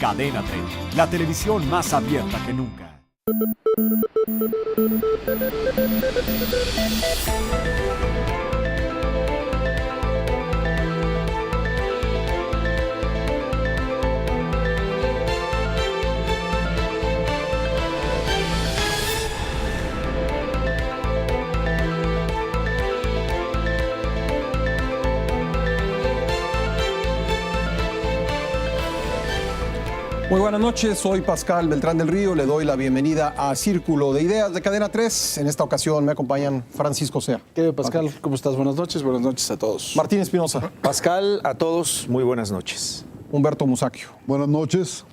Cadena 30, la televisión más abierta que nunca. Muy buenas noches, soy Pascal Beltrán del Río, le doy la bienvenida a Círculo de Ideas de Cadena 3. En esta ocasión me acompañan Francisco Sea. ¿Qué, Pascal? ¿Cómo estás? Buenas noches a todos. Martín Espinosa. Pascal, a todos, muy buenas noches. Humberto Musacchio. Buenas noches.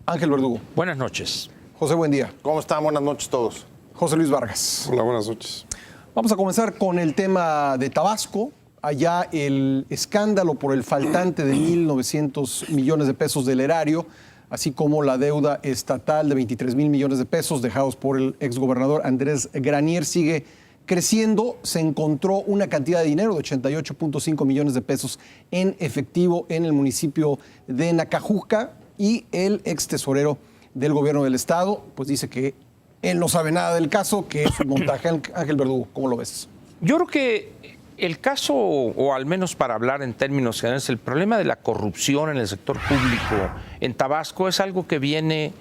Ángel Verdugo. Buenas noches. José Buendía. ¿Cómo están? Buenas noches a todos. José Luis Vargas. Hola, buenas noches. Vamos a comenzar con el tema de Tabasco. Allá el escándalo por el faltante de 1.900 millones de pesos del erario, así como la deuda estatal de 23,000 millones de pesos dejados por el exgobernador Andrés Granier sigue creciendo. Se encontró una cantidad de dinero de 88.5 millones de pesos en efectivo en el municipio de Nacajuca, y el ex tesorero del gobierno del estado pues dice que él no sabe nada del caso, que es un montaje. Ángel Verdugo, ¿cómo lo ves? Yo creo que el caso, o al menos para hablar en términos generales, el problema de la corrupción en el sector público en Tabasco es algo que viene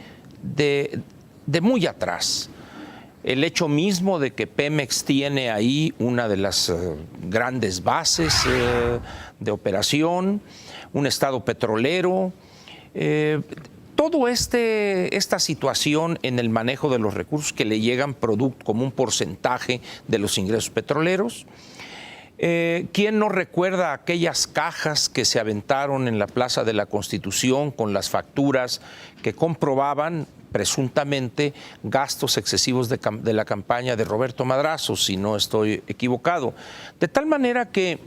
de muy atrás. El hecho mismo de que Pemex tiene ahí una de las grandes bases de operación, un estado petrolero, todo esta situación en el manejo de los recursos que le llegan como un porcentaje de los ingresos petroleros. ¿Quién no recuerda aquellas cajas que se aventaron en la Plaza de la Constitución con las facturas que comprobaban presuntamente gastos excesivos de la campaña de Roberto Madrazo, si no estoy equivocado? De tal manera que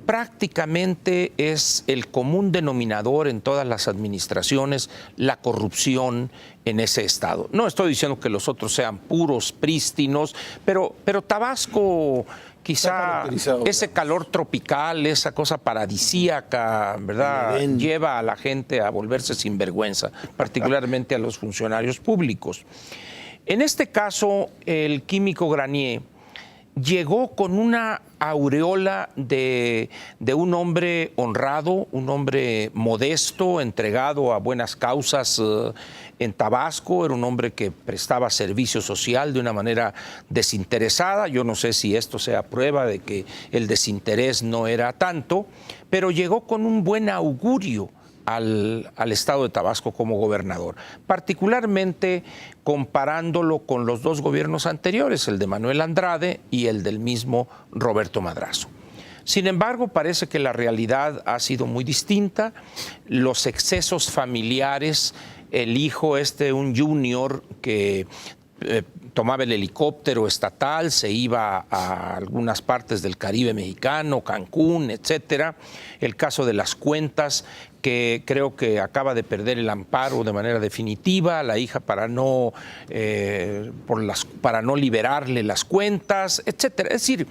prácticamente es el común denominador en todas las administraciones la corrupción en ese estado. No estoy diciendo que los otros sean puros, prístinos, pero Tabasco, quizá ese calor tropical, esa cosa paradisíaca, ¿verdad?, lleva a la gente a volverse sinvergüenza, particularmente a los funcionarios públicos. En este caso, el químico Granier llegó con una aureola de un hombre honrado, un hombre modesto, entregado a buenas causas en Tabasco. Era un hombre que prestaba servicio social de una manera desinteresada. Yo no sé si esto sea prueba de que el desinterés no era tanto, pero llegó con un buen augurio al estado de Tabasco como gobernador, particularmente comparándolo con los dos gobiernos anteriores, el de Manuel Andrade y el del mismo Roberto Madrazo. Sin embargo, parece que la realidad ha sido muy distinta. Los excesos familiares, el hijo un junior que tomaba el helicóptero estatal, se iba a algunas partes del Caribe mexicano, Cancún, etcétera. El caso de las cuentas, que creo que acaba de perder el amparo de manera definitiva, la hija para no liberarle las cuentas, etcétera. Es decir,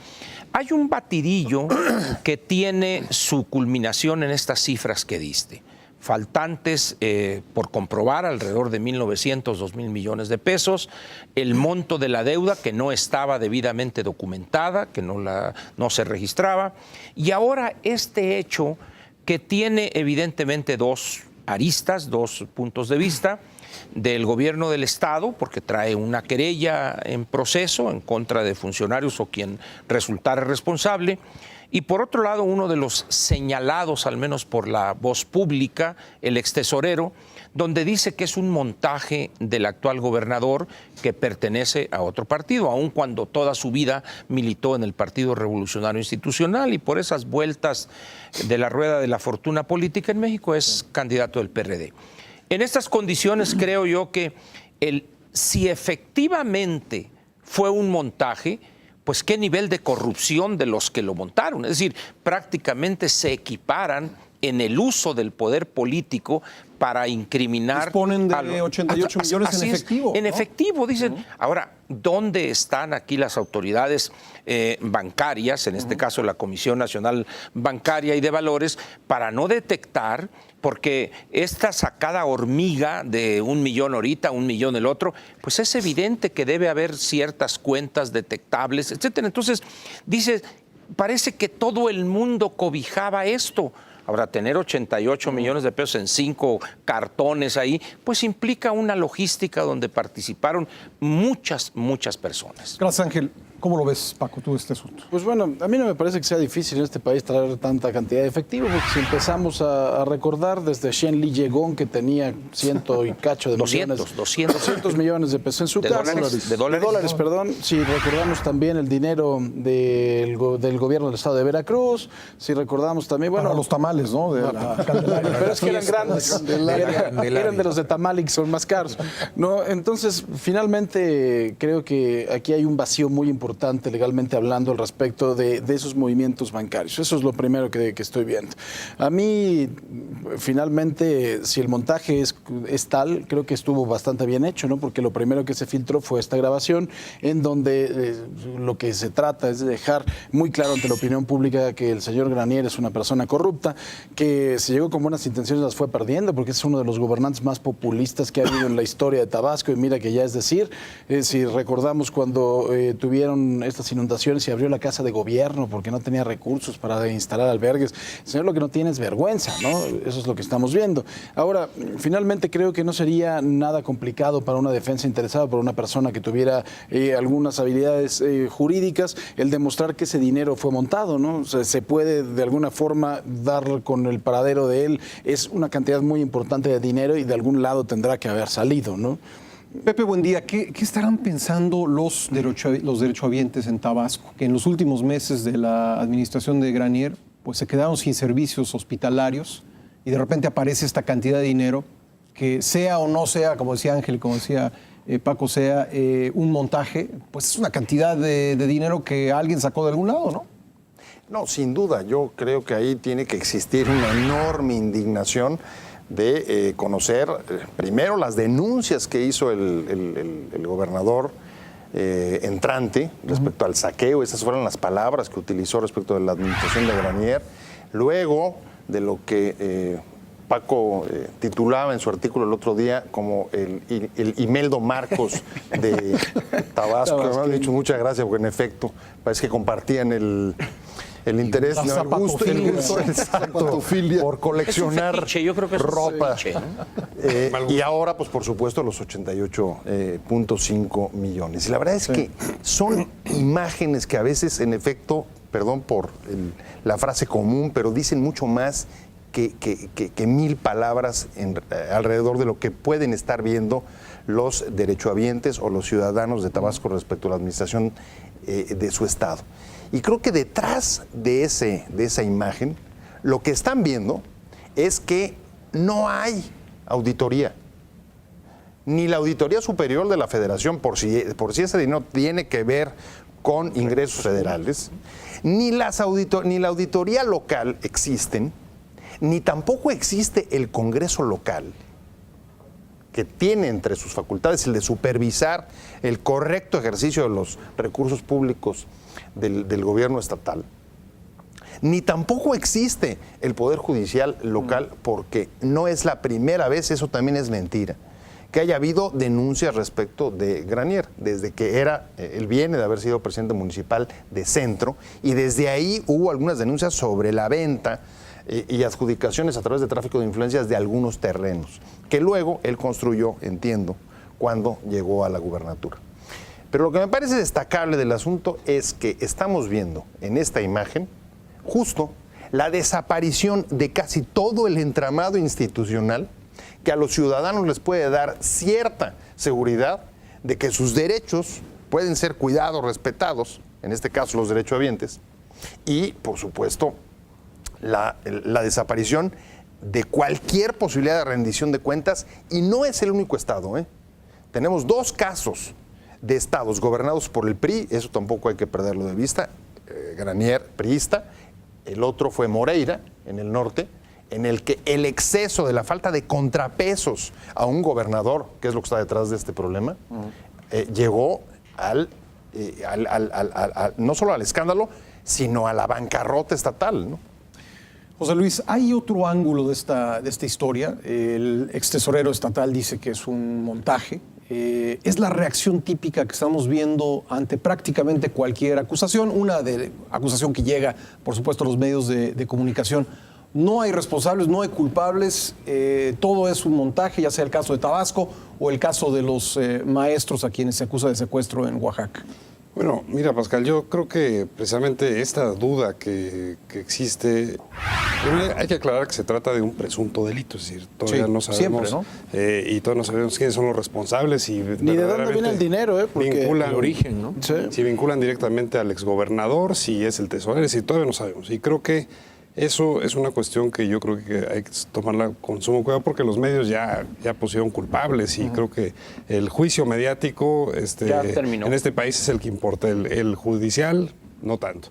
hay un batidillo que tiene su culminación en estas cifras que diste. Faltantes por comprobar alrededor de 1.900, 2.000 millones de pesos, el monto de la deuda que no estaba debidamente documentada, que no se registraba, y ahora este hecho que tiene evidentemente dos aristas, dos puntos de vista: del gobierno del estado, porque trae una querella en proceso en contra de funcionarios o quien resultara responsable, y por otro lado uno de los señalados, al menos por la voz pública, el extesorero, donde dice que es un montaje del actual gobernador que pertenece a otro partido, aun cuando toda su vida militó en el Partido Revolucionario Institucional y por esas vueltas de la rueda de la fortuna política en México es candidato del PRD. En estas condiciones creo yo que si efectivamente fue un montaje, pues qué nivel de corrupción de los que lo montaron. Es decir, prácticamente se equiparan en el uso del poder político para incriminar. Disponen de 88 millones en efectivo. En ¿no? efectivo, dicen. Ahora, ¿dónde están aquí las autoridades bancarias, en este caso la Comisión Nacional Bancaria y de Valores, para no detectar? Porque esta sacada hormiga de 1 millón ahorita, 1 millón el otro, pues es evidente que debe haber ciertas cuentas detectables, etcétera. Entonces, dice, parece que todo el mundo cobijaba esto. Ahora, tener 88 millones de pesos en 5 cartones ahí, pues implica una logística donde participaron muchas personas. Gracias, Ángel. ¿Cómo lo ves, Paco, tú este asunto? Pues bueno, a mí no me parece que sea difícil en este país traer tanta cantidad de efectivo, porque si empezamos a recordar desde Shen Li Yegong, que tenía 100 y cacho de 200 millones de pesos en su casa. ¿De dólares? Perdón. Si recordamos también el dinero del gobierno del estado de Veracruz, si recordamos también, bueno... Para los tamales, ¿no? De la Candelaria. Pero es que eran grandes, eran de los de Tamales, son más caros. No, entonces, finalmente, creo que aquí hay un vacío muy importante legalmente hablando al respecto de esos movimientos bancarios. Eso es lo primero que estoy viendo. A mí, finalmente, si el montaje es tal, creo que estuvo bastante bien hecho, ¿no? Porque lo primero que se filtró fue esta grabación en donde lo que se trata es de dejar muy claro ante la opinión pública que el señor Granier es una persona corrupta, que se llegó con buenas intenciones, las fue perdiendo, porque es uno de los gobernantes más populistas que ha habido en la historia de Tabasco, y mira que ya es decir, si recordamos cuando tuvieron estas inundaciones y abrió la casa de gobierno porque no tenía recursos para instalar albergues. El señor lo que no tiene es vergüenza, ¿no? Eso es lo que estamos viendo. Ahora, finalmente creo que no sería nada complicado para una defensa interesada por una persona que tuviera algunas habilidades jurídicas el demostrar que ese dinero fue montado, ¿no? O sea, se puede de alguna forma dar con el paradero de él. Es una cantidad muy importante de dinero y de algún lado tendrá que haber salido, ¿no? Pepe, buen día. ¿Qué estarán pensando los derechohabientes en Tabasco, que en los últimos meses de la administración de Granier pues se quedaron sin servicios hospitalarios y de repente aparece esta cantidad de dinero que sea o no sea, como decía Ángel, como decía Paco, sea un montaje, pues es una cantidad de dinero que alguien sacó de algún lado, ¿no? No, sin duda. Yo creo que ahí tiene que existir una enorme indignación de conocer primero las denuncias que hizo el gobernador entrante respecto al saqueo. Esas fueron las palabras que utilizó respecto de la administración de Granier. Luego de lo que Paco titulaba en su artículo el otro día como el Imeldo Marcos de Tabasco. Me han dicho muchas gracias porque en efecto parece que compartían el interés, el gusto exacto, por coleccionar fetiche, yo creo que es ropa. Fetiche, ¿no? Y ahora, pues por supuesto, los 88.5 millones. Y la verdad es que son imágenes que a veces, en efecto, perdón por la frase común, pero dicen mucho más que 1000 palabras alrededor de lo que pueden estar viendo los derechohabientes o los ciudadanos de Tabasco respecto a la administración de su estado. Y creo que detrás de esa imagen, lo que están viendo es que no hay auditoría. Ni la Auditoría Superior de la Federación, por si ese dinero tiene que ver con ingresos federales, ni la auditoría local existen, ni tampoco existe el Congreso local, que tiene entre sus facultades el de supervisar el correcto ejercicio de los recursos públicos del gobierno estatal, ni tampoco existe el Poder Judicial local, porque no es la primera vez, eso también es mentira, que haya habido denuncias respecto de Granier, desde que él viene de haber sido presidente municipal de Centro, y desde ahí hubo algunas denuncias sobre la venta y adjudicaciones a través de tráfico de influencias de algunos terrenos, que luego él construyó, entiendo, cuando llegó a la gubernatura. Pero lo que me parece destacable del asunto es que estamos viendo en esta imagen justo la desaparición de casi todo el entramado institucional que a los ciudadanos les puede dar cierta seguridad de que sus derechos pueden ser cuidados, respetados, en este caso los derechohabientes, y por supuesto la desaparición de cualquier posibilidad de rendición de cuentas, y no es el único estado, Tenemos 2 casos de estados gobernados por el PRI, eso tampoco hay que perderlo de vista, Granier priista, el otro fue Moreira en el norte, en el que el exceso de la falta de contrapesos a un gobernador, que es lo que está detrás de este problema, llegó no solo al escándalo, sino a la bancarrota estatal, ¿no? José Luis, hay otro ángulo de esta historia. El extesorero estatal dice que es un montaje. Es la reacción típica que estamos viendo ante prácticamente cualquier acusación. Una acusación que llega, por supuesto, a los medios de comunicación. No hay responsables, no hay culpables, todo es un montaje, ya sea el caso de Tabasco o el caso de los maestros a quienes se acusa de secuestro en Oaxaca. Bueno, mira, Pascal, yo creo que precisamente esta duda que existe, hay que aclarar que se trata de un presunto delito, es decir, todavía no sabemos, siempre, ¿no? Y todavía no sabemos quiénes son los responsables y Ni de dónde viene el dinero, porque vinculan el origen, ¿no? Sí. Si vinculan directamente al exgobernador, si es el tesorero, si todavía no sabemos. Y creo que eso es una cuestión que yo creo que hay que tomarla con sumo cuidado porque los medios ya pusieron culpables y creo que el juicio mediático ya terminó. En este país es el que importa, el judicial no tanto.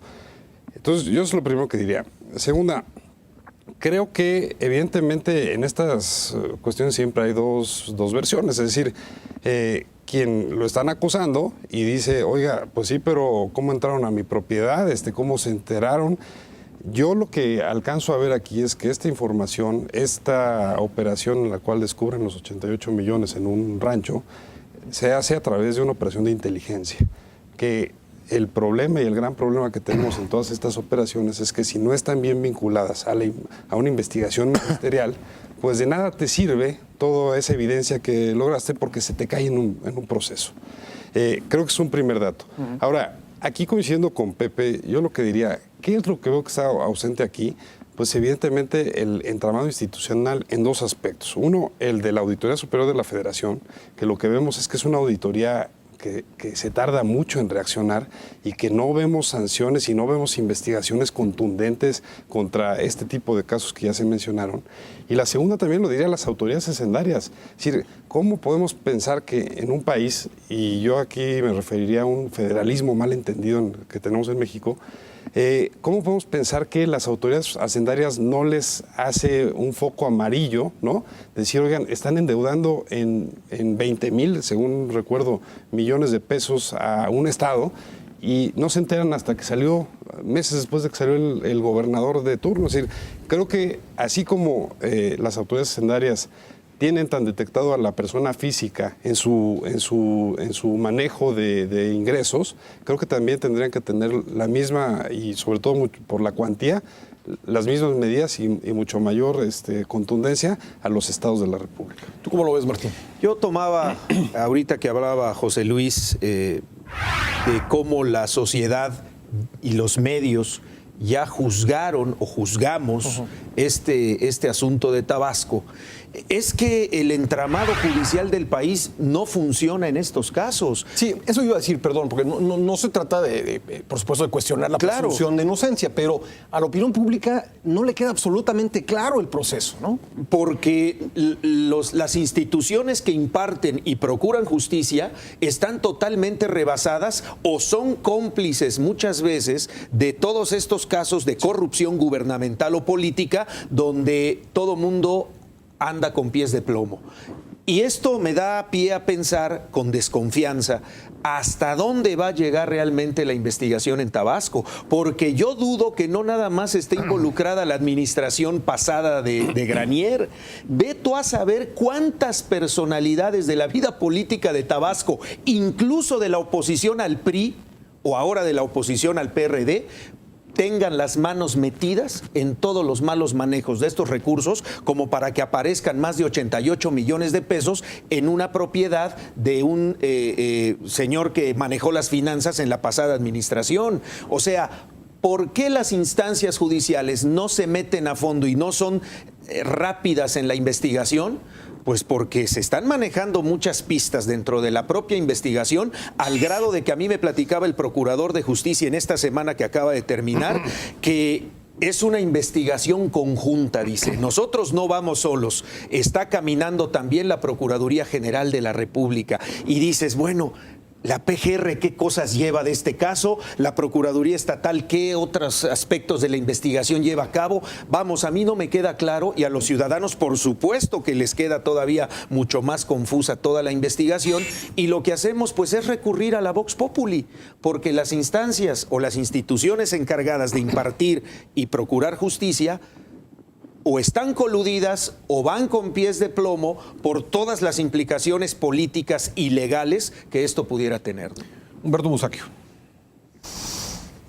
Entonces yo es lo primero que diría. Segunda, creo que evidentemente en estas cuestiones siempre hay dos versiones, es decir, quien lo están acusando y dice, oiga, pues sí, pero ¿cómo entraron a mi propiedad? ¿Cómo se enteraron? Yo lo que alcanzo a ver aquí es que esta información, esta operación en la cual descubren los 88 millones en un rancho, se hace a través de una operación de inteligencia. Que el problema y el gran problema que tenemos en todas estas operaciones es que si no están bien vinculadas a una investigación ministerial, pues de nada te sirve toda esa evidencia que lograste porque se te cae en un proceso. Creo que es un primer dato. Ahora, aquí coincidiendo con Pepe, yo lo que diría, ¿qué es lo que veo que está ausente aquí? Pues evidentemente el entramado institucional en dos aspectos. Uno, el de la Auditoría Superior de la Federación, que lo que vemos es que es una auditoría que se tarda mucho en reaccionar y que no vemos sanciones y no vemos investigaciones contundentes contra este tipo de casos que ya se mencionaron. Y la segunda también lo diría las autoridades hacendarias. Es decir, ¿cómo podemos pensar que en un país, y yo aquí me referiría a un federalismo mal entendido que tenemos en México, ¿cómo podemos pensar que las autoridades hacendarias no les hace un foco amarillo, ¿no? Decir, oigan, están endeudando en 20,000, según recuerdo, millones de pesos a un estado y no se enteran hasta que salió, meses después de que salió el gobernador de turno? Es decir, creo que así como las autoridades hacendarias tienen tan detectado a la persona física en su manejo de ingresos, creo que también tendrían que tener la misma, y sobre todo por la cuantía, las mismas medidas y mucho mayor contundencia a los estados de la República. ¿Tú cómo lo ves, Martín? Yo tomaba, ahorita que hablaba José Luis, de cómo la sociedad y los medios ya juzgaron o juzgamos este asunto de Tabasco. Es que el entramado judicial del país no funciona en estos casos. Sí, eso iba a decir, perdón, porque no se trata por supuesto, de cuestionar la presunción de inocencia, pero a la opinión pública no le queda absolutamente claro el proceso, ¿no? Porque las instituciones que imparten y procuran justicia están totalmente rebasadas o son cómplices muchas veces de todos estos casos de corrupción gubernamental o política donde todo mundo anda con pies de plomo. Y esto me da pie a pensar con desconfianza hasta dónde va a llegar realmente la investigación en Tabasco, porque yo dudo que no nada más esté involucrada la administración pasada de Granier. Ve tú a saber cuántas personalidades de la vida política de Tabasco, incluso de la oposición al PRI o ahora de la oposición al PRD, tengan las manos metidas en todos los malos manejos de estos recursos, como para que aparezcan más de 88 millones de pesos en una propiedad de un señor que manejó las finanzas en la pasada administración. O sea, ¿por qué las instancias judiciales no se meten a fondo y no son rápidas en la investigación? Pues porque se están manejando muchas pistas dentro de la propia investigación, al grado de que a mí me platicaba el procurador de justicia en esta semana que acaba de terminar, que es una investigación conjunta, dice. Nosotros no vamos solos, está caminando también la Procuraduría General de la República. Y dices, bueno, La PGR, ¿qué cosas lleva de este caso? La Procuraduría Estatal, ¿qué otros aspectos de la investigación lleva a cabo? Vamos, a mí no me queda claro, y a los ciudadanos por supuesto que les queda todavía mucho más confusa toda la investigación, y lo que hacemos pues es recurrir a la Vox Populi, porque las instancias o las instituciones encargadas de impartir y procurar justicia o están coludidas o van con pies de plomo por todas las implicaciones políticas y legales que esto pudiera tener. Humberto Musacchio.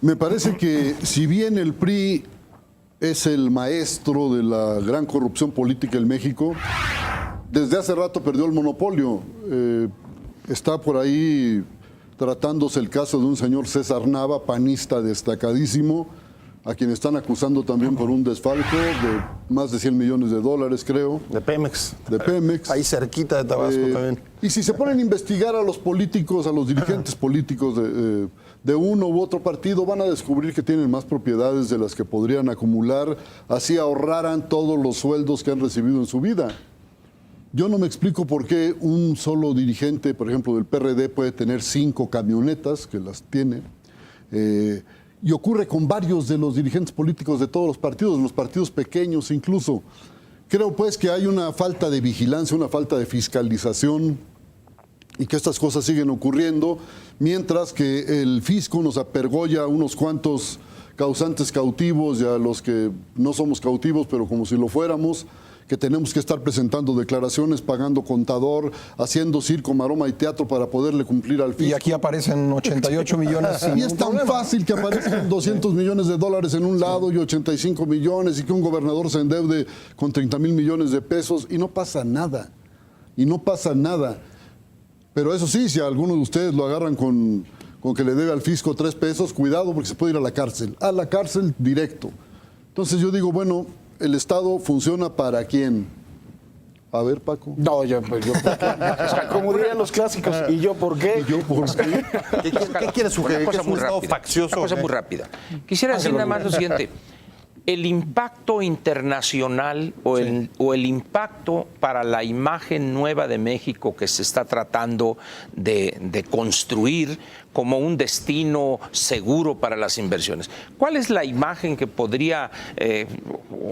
Me parece que si bien el PRI es el maestro de la gran corrupción política en México, desde hace rato perdió el monopolio. Está por ahí tratándose el caso de un señor César Nava, panista destacadísimo, a quien están acusando también por un desfalco de más de $100 millones, creo. De Pemex. De Pemex. Ahí cerquita de Tabasco también. Y si se ponen a investigar a los políticos, a los dirigentes políticos de uno u otro partido, van a descubrir que tienen más propiedades de las que podrían acumular, así ahorraran todos los sueldos que han recibido en su vida. Yo no me explico por qué un solo dirigente, por ejemplo, del PRD puede tener 5 camionetas, que las tiene, y ocurre con varios de los dirigentes políticos de todos los partidos pequeños incluso. Creo pues que hay una falta de vigilancia, una falta de fiscalización y que estas cosas siguen ocurriendo, mientras que el fisco nos apergolla a unos cuantos causantes cautivos y a los que no somos cautivos, pero como si lo fuéramos, que tenemos que estar presentando declaraciones, pagando contador, haciendo circo, maroma y teatro para poderle cumplir al fisco. Y aquí aparecen 88 millones. Y es tan fácil que aparezcan $200 millones en un lado y 85 millones y que un gobernador se endeude con 30,000 millones de pesos y no pasa nada. Y no pasa nada. Pero eso sí, si a alguno de ustedes lo agarran con que le debe al fisco 3 pesos, cuidado porque se puede ir a la cárcel directo. Entonces yo digo, bueno, ¿el Estado funciona para quién? A ver, Paco. No, yo ¿por qué? O sea, como dirían los clásicos, ¿y yo por qué? ¿Qué quiere sugerir? Una cosa ¿Que es un muy Estado rápida. faccioso? Una cosa muy rápida. Quisiera decir nada más lo siguiente. El impacto internacional o el impacto para la imagen nueva de México que se está tratando de construir como un destino seguro para las inversiones. ¿Cuál es la imagen que podría,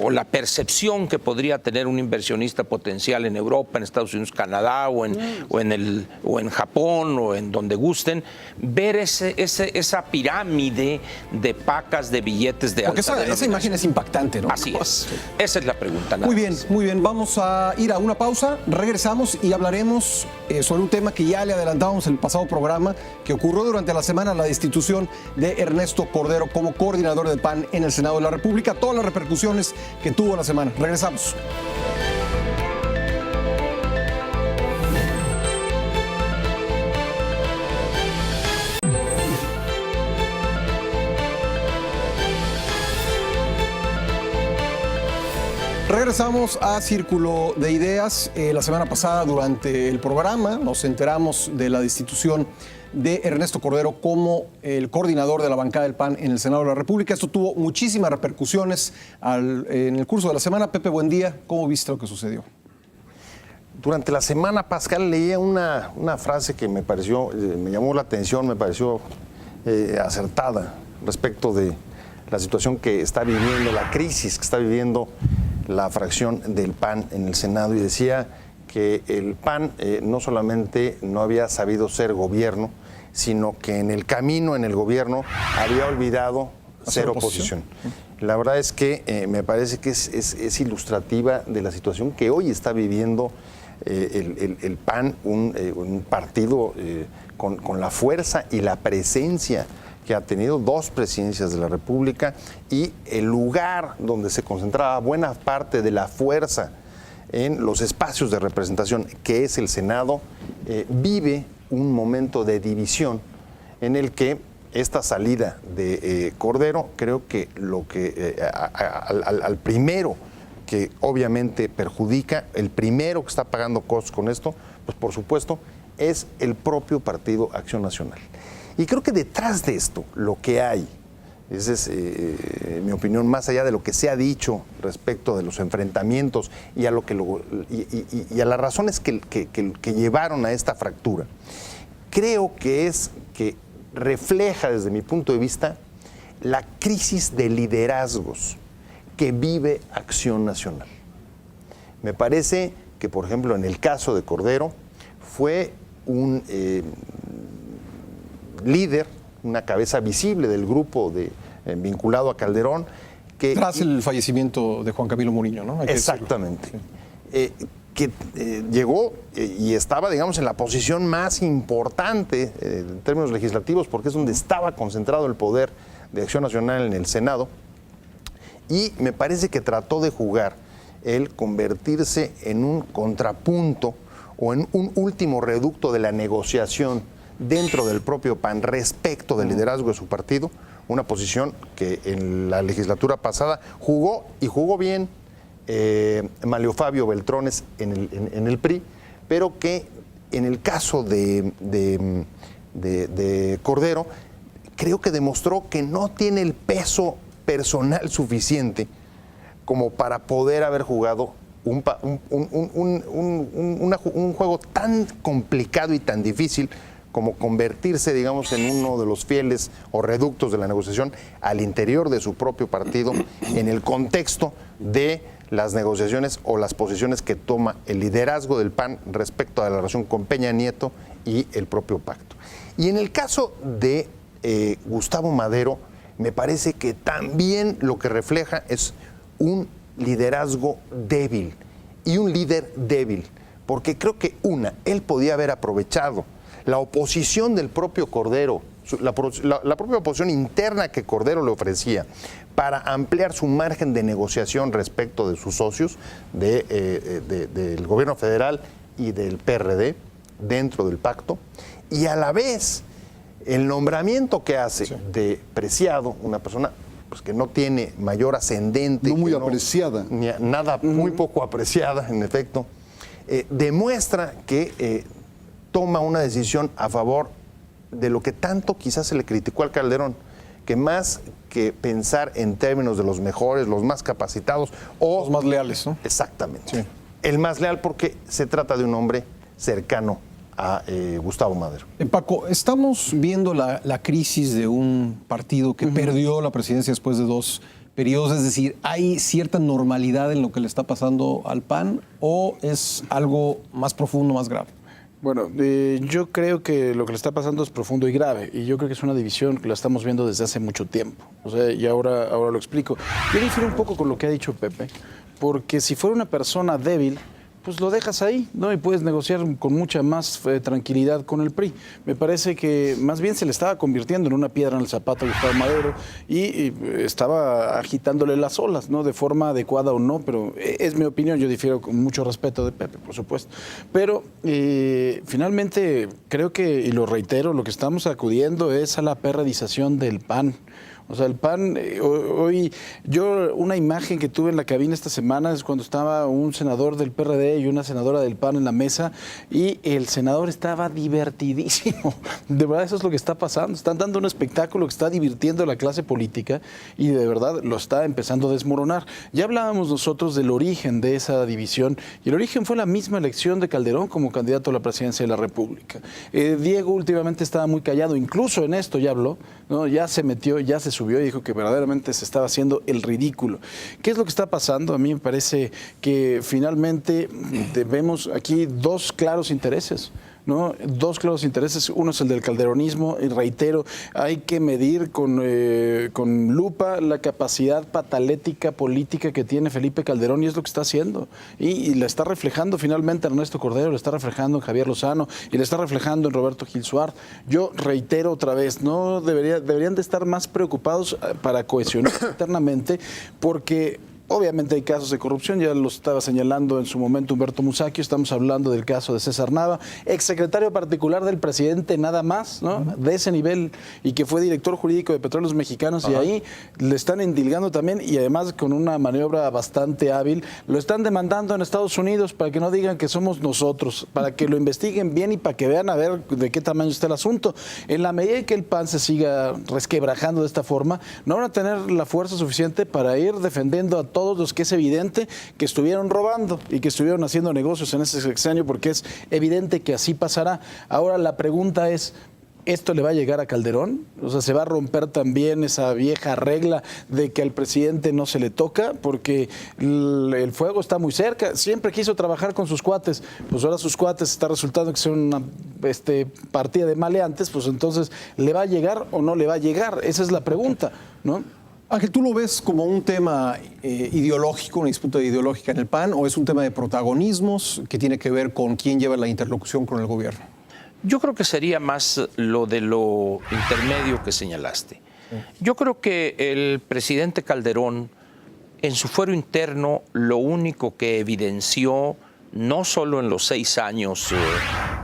o la percepción que podría tener un inversionista potencial en Europa, en Estados Unidos, Canadá o en Japón o en donde gusten, ver esa pirámide de pacas de billetes de alta denominación? Esa imagen es impactante, ¿no? Así es. Esa es la pregunta. Muy bien. Vamos a ir a una pausa, regresamos y hablaremos sobre un tema que ya le adelantábamos en el pasado programa, que ocurrió durante la semana, la destitución de Ernesto Cordero como coordinador del PAN en el Senado de la República, todas las repercusiones que tuvo la semana. Regresamos. Regresamos a Círculo de Ideas. La semana pasada, durante el programa, nos enteramos de la destitución de Ernesto Cordero como el coordinador de la bancada del PAN en el Senado de la República. Esto tuvo muchísimas repercusiones en el curso de la semana. Pepe, buen día. ¿Cómo viste lo que sucedió? Durante la semana, Pascal, leía una frase que me pareció, me llamó la atención, me pareció acertada respecto de la situación que está viviendo, la crisis que está viviendo la fracción del PAN en el Senado, y decía que el PAN no solamente no había sabido ser gobierno, sino que en el camino, en el gobierno, había olvidado ser oposición. La verdad es que me parece que es ilustrativa de la situación que hoy está viviendo el PAN, un partido con la fuerza y la presencia que ha tenido 2 presidencias de la República y el lugar donde se concentraba buena parte de la fuerza en los espacios de representación, que es el Senado, vive un momento de división en el que esta salida de Cordero, creo que al primero que obviamente perjudica, el primero que está pagando costos con esto, pues por supuesto, es el propio Partido Acción Nacional. Y creo que detrás de esto, lo que hay, esa es mi opinión, más allá de lo que se ha dicho respecto de los enfrentamientos y a las razones que llevaron a esta fractura, creo que refleja desde mi punto de vista la crisis de liderazgos que vive Acción Nacional. Me parece que, por ejemplo, en el caso de Cordero, fue un líder, una cabeza visible del grupo vinculado a Calderón. Tras el fallecimiento de Juan Camilo Muriño, ¿no? Exactamente. Que llegó y estaba, digamos, en la posición más importante en términos legislativos, porque es donde estaba concentrado el poder de Acción Nacional en el Senado. Y me parece que trató de jugar el convertirse en un contrapunto o en un último reducto de la negociación dentro del propio PAN respecto del liderazgo de su partido, una posición que en la legislatura pasada jugó y jugó bien Manlio Fabio Beltrones en el PRI, pero que en el caso de Cordero creo que demostró que no tiene el peso personal suficiente como para poder haber jugado un juego tan complicado y tan difícil como convertirse, digamos, en uno de los fieles o reductos de la negociación al interior de su propio partido en el contexto de las negociaciones o las posiciones que toma el liderazgo del PAN respecto a la relación con Peña Nieto y el propio pacto. Y en el caso de Gustavo Madero, me parece que también lo que refleja es un liderazgo débil y un líder débil, porque creo que él podía haber aprovechado la oposición del propio Cordero, la propia oposición interna que Cordero le ofrecía para ampliar su margen de negociación respecto de sus socios del gobierno federal y del PRD dentro del pacto, y a la vez el nombramiento que hace de Preciado, una persona pues, que no tiene mayor ascendente. No muy apreciada. Nada, muy poco apreciada, en efecto, demuestra que toma una decisión a favor de lo que tanto quizás se le criticó al Calderón, que más que pensar en términos de los mejores, los más capacitados o los más leales, ¿no? Exactamente. Sí. El más leal porque se trata de un hombre cercano a Gustavo Madero. Paco, estamos viendo la crisis de un partido que perdió la presidencia después de 2 periodos, es decir, ¿hay cierta normalidad en lo que le está pasando al PAN o es algo más profundo, más grave? Bueno, yo creo que lo que le está pasando es profundo y grave, y yo creo que es una división que la estamos viendo desde hace mucho tiempo. O sea, y ahora lo explico. Yo difiero un poco con lo que ha dicho Pepe, porque si fuera una persona débil, pues lo dejas ahí, ¿no? Y puedes negociar con mucha más tranquilidad con el PRI. Me parece que más bien se le estaba convirtiendo en una piedra en el zapato a Gustavo Madero y estaba agitándole las olas, ¿no? De forma adecuada o no, pero es mi opinión, yo difiero con mucho respeto de Pepe, por supuesto. Pero finalmente creo que, y lo reitero, lo que estamos acudiendo es a la perredización del PAN. O sea, el PAN, hoy, una imagen que tuve en la cabina esta semana es cuando estaba un senador del PRD y una senadora del PAN en la mesa y el senador estaba divertidísimo. De verdad, eso es lo que está pasando. Están dando un espectáculo que está divirtiendo a la clase política y de verdad lo está empezando a desmoronar. Ya hablábamos nosotros del origen de esa división y el origen fue la misma elección de Calderón como candidato a la presidencia de la República. Diego últimamente estaba muy callado, incluso en esto ya habló, ¿no? Ya se metió, ya se subió y dijo que verdaderamente se estaba haciendo el ridículo. ¿Qué es lo que está pasando? A mí me parece que finalmente vemos aquí 2 claros intereses, ¿no? 2 claros intereses. Uno es el del calderonismo, y reitero, hay que medir con lupa la capacidad patalética política que tiene Felipe Calderón y es lo que está haciendo. Y la está reflejando finalmente Ernesto Cordero, lo está reflejando en Javier Lozano y le está reflejando en Roberto Gil Suárez. Yo reitero otra vez, no deberían de estar más preocupados para cohesionar internamente porque obviamente hay casos de corrupción, ya lo estaba señalando en su momento Humberto Musacchio, estamos hablando del caso de César Nava, exsecretario particular del presidente nada más, ¿no? De ese nivel, y que fue director jurídico de Petróleos Mexicanos, y ahí le están endilgando también, y además con una maniobra bastante hábil, lo están demandando en Estados Unidos para que no digan que somos nosotros, para que lo investiguen bien y para que vean a ver de qué tamaño está el asunto. En la medida en que el PAN se siga resquebrajando de esta forma, no van a tener la fuerza suficiente para ir defendiendo a todos los que es evidente que estuvieron robando y que estuvieron haciendo negocios en ese sexenio, porque es evidente que así pasará. Ahora la pregunta es, ¿esto le va a llegar a Calderón? O sea, ¿se va a romper también esa vieja regla de que al presidente no se le toca? Porque el fuego está muy cerca. Siempre quiso trabajar con sus cuates. Pues ahora sus cuates está resultando que son una partida de maleantes. Pues entonces, ¿le va a llegar o no le va a llegar? Esa es la pregunta, ¿no? Ángel, ¿tú lo ves como un tema ideológico, una disputa ideológica en el PAN, o es un tema de protagonismos que tiene que ver con quién lleva la interlocución con el gobierno? Yo creo que sería más lo de lo intermedio que señalaste. Yo creo que el presidente Calderón, en su fuero interno, lo único que evidenció, no solo en los 6 años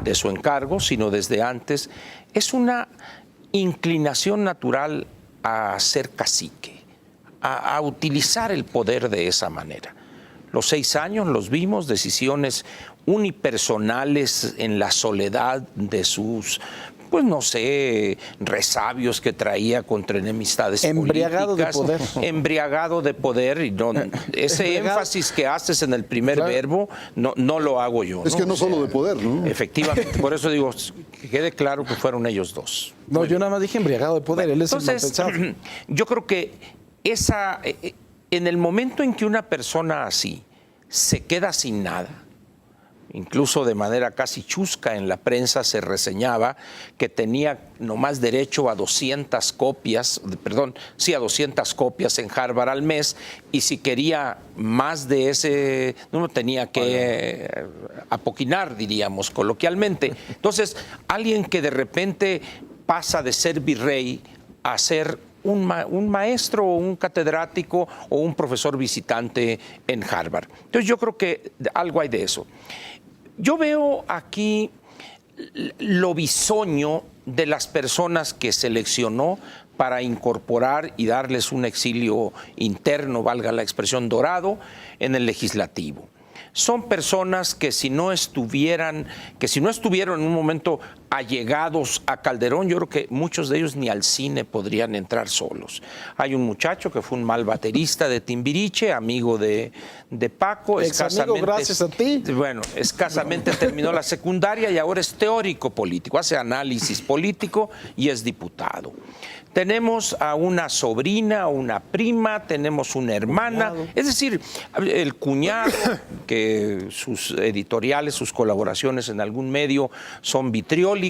de su encargo, sino desde antes, es una inclinación natural a ser cacique, a utilizar el poder de esa manera. Los 6 años los vimos, decisiones unipersonales en la soledad de sus, pues no sé, resabios que traía contra enemistades embriagado políticas. De poder. Embriagado de poder. Y no, ese énfasis que haces en el primer verbo, no lo hago yo. Es que no solo de poder, ¿no? Efectivamente, por eso digo, que quede claro que fueron ellos dos. No, bueno, yo nada más dije embriagado de poder, él es entonces, el mal pensado. Yo creo que en el momento en que una persona así se queda sin nada, incluso de manera casi chusca en la prensa se reseñaba que tenía nomás derecho a 200 copias, a 200 copias en Harvard al mes, y si quería más de ese número tenía que apoquinar, diríamos coloquialmente. Entonces, alguien que de repente pasa de ser virrey a ser un maestro o un catedrático o un profesor visitante en Harvard. Entonces yo creo que algo hay de eso. Yo veo aquí lo bisoño de las personas que seleccionó para incorporar y darles un exilio interno, valga la expresión, dorado, en el legislativo. Son personas que si no estuvieron en un momento allegados a Calderón, yo creo que muchos de ellos ni al cine podrían entrar solos. Hay un muchacho que fue un mal baterista de Timbiriche, amigo de Paco. Amigo, gracias a ti. Bueno, escasamente terminó la secundaria y ahora es teórico político, hace análisis político y es diputado. Tenemos a una sobrina, una prima, tenemos una hermana, es decir, el cuñado, que sus editoriales, sus colaboraciones en algún medio son vitriólicas,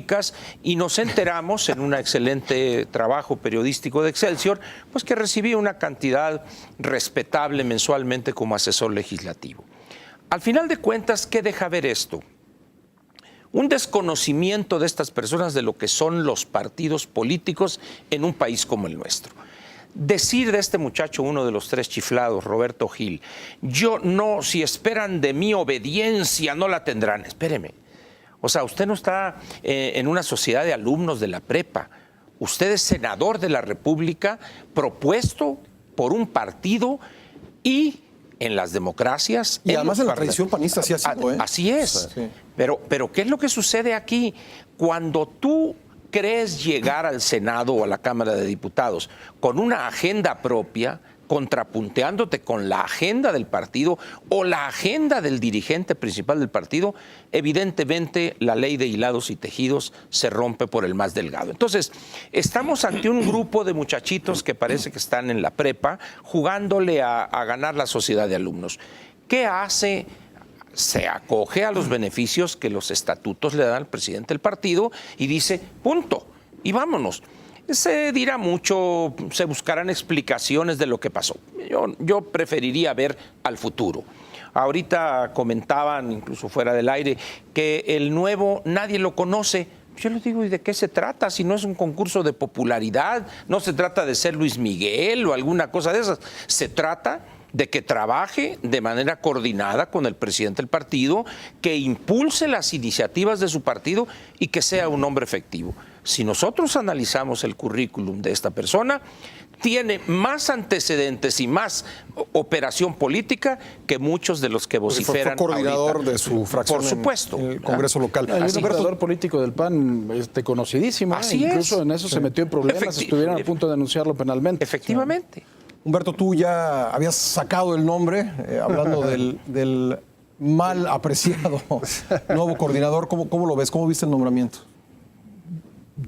y nos enteramos en un excelente trabajo periodístico de Excelsior, pues que recibía una cantidad respetable mensualmente como asesor legislativo. Al final de cuentas, ¿qué deja ver esto? Un desconocimiento de estas personas de lo que son los partidos políticos en un país como el nuestro. Decir de este muchacho, uno de los 3 chiflados, Roberto Gil, si esperan de mí obediencia, no la tendrán. Espéreme. O sea, usted no está en una sociedad de alumnos de la prepa. Usted es senador de la República, propuesto por un partido, y en las democracias... Y además en la tradición panista así ha sido, ¿eh? Así es. O sea, sí. Pero ¿qué es lo que sucede aquí? Cuando tú crees llegar al Senado o a la Cámara de Diputados con una agenda propia, contrapunteándote con la agenda del partido o la agenda del dirigente principal del partido, evidentemente la ley de hilados y tejidos se rompe por el más delgado. Entonces, estamos ante un grupo de muchachitos que parece que están en la prepa jugándole a ganar la sociedad de alumnos. ¿Qué hace? Se acoge a los beneficios que los estatutos le dan al presidente del partido y dice, punto, y vámonos. Se dirá mucho, se buscarán explicaciones de lo que pasó. Yo preferiría ver al futuro. Ahorita comentaban, incluso fuera del aire, que el nuevo nadie lo conoce. Yo les digo, ¿y de qué se trata? Si no es un concurso de popularidad, no se trata de ser Luis Miguel o alguna cosa de esas. Se trata de que trabaje de manera coordinada con el presidente del partido, que impulse las iniciativas de su partido y que sea un hombre efectivo. Si nosotros analizamos el currículum de esta persona, tiene más antecedentes y más operación política que muchos de los que vociferan. Fue coordinador ahorita de su fracción, por supuesto, en el Congreso local. Hay un operador político del PAN conocidísimo. Así incluso es. en eso se metió en problemas, estuvieron a punto de denunciarlo penalmente. Efectivamente. Humberto, tú ya habías sacado el nombre, hablando del mal apreciado nuevo coordinador. ¿Cómo lo ves? ¿Cómo viste el nombramiento?